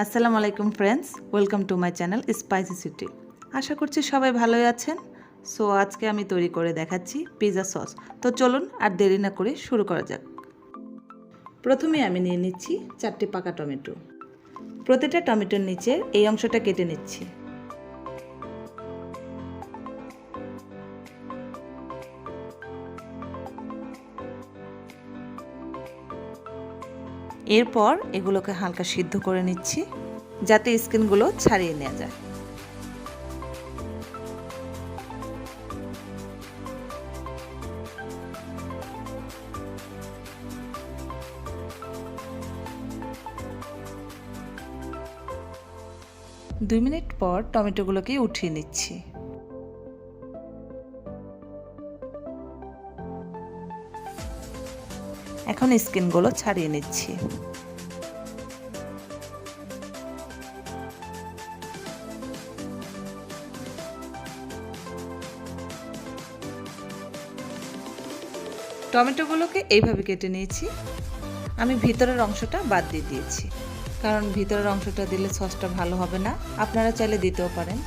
আসসালামু আলাইকুম friends, welcome to my channel spicy city. আশা করছি সবাই ভালোই আছেন। সো আজকে আমি তৈরি করে দেখাচ্ছি পিৎজা সস। তো চলুন আর দেরি না করে শুরু করা যাক। প্রথমে আমি নিয়ে নিচ্ছি 4টি পাকা টমেটো। প্রতিটা টমেটোর নিচে এই অংশটা কেটে নিচ্ছি। এরপর এগুলোকে হালকা সিদ্ধ করে নিচ্ছি যাতে স্কিনগুলো ছাড়িয়ে নেওয়া যায়। দুই মিনিট পর টমেটোগুলোকে উঠিয়ে নিচ্ছি। এখন স্কিনগুলো ছাড়িয়ে নিচ্ছি। টমেটোগুলোকে এইভাবে কেটে নিয়েছি। আমি ভিতরের অংশটা বাদ দিয়ে দিয়েছি, কারণ ভিতরের অংশটা দিলে সসটা ভালো হবে না। আপনারা চাইলে দিতেও পারেন।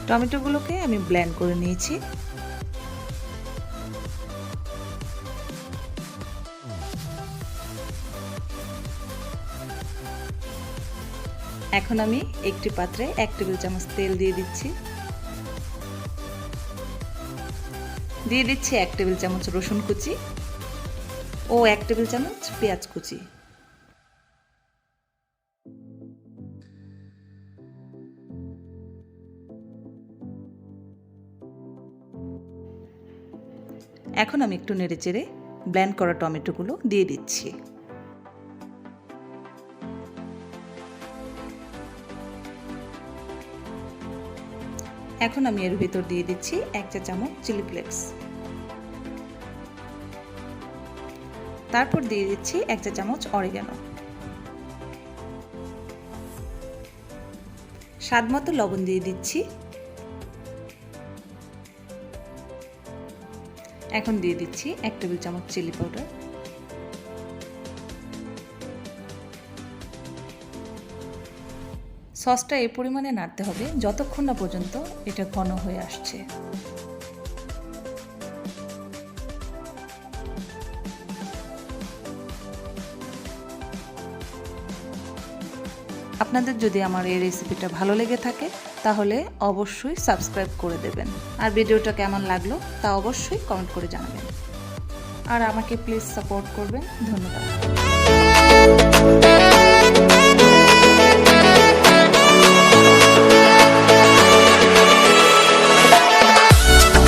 টমেটোগুলোকে আমি ব্লেন্ড করে নিয়েছি। এখন আমি একটি পাত্রে 1 টেবিল চামচ তেল দিয়ে দিচ্ছি। 1 টেবিল চামচ রসুন কুচি ও 1 টেবিল চামচ পেঁয়াজ কুচি। এখন আমি একটু নেড়েচেড়ে ব্লেন্ড করা টমেটোগুলো দিয়ে দিচ্ছি। এখন আমি এর ভিতর দিয়ে দিচ্ছি 1 চা চামচ চিলি ফ্লেক্স। তারপর দিয়ে দিচ্ছি 1 চা চামচ অরিগানো। স্বাদ মতো লবণ দিয়ে দিচ্ছি। এখন দিয়ে দিচ্ছি 1 টেবিল চামচ চিলি পাউডার। সসটা এই পরিমাণে নাড়তে হবে যতক্ষণ না পর্যন্ত এটা ঘন হয়ে আসছে। আপনাদের যদি আমার এই রেসিপিটা ভালো লেগে থাকে তাহলে অবশ্যই সাবস্ক্রাইব করে দেবেন, আর ভিডিওটা কেমন লাগলো তা অবশ্যই কমেন্ট করে জানাবেন, আর আমাকে প্লিজ সাপোর্ট করবেন। ধন্যবাদ।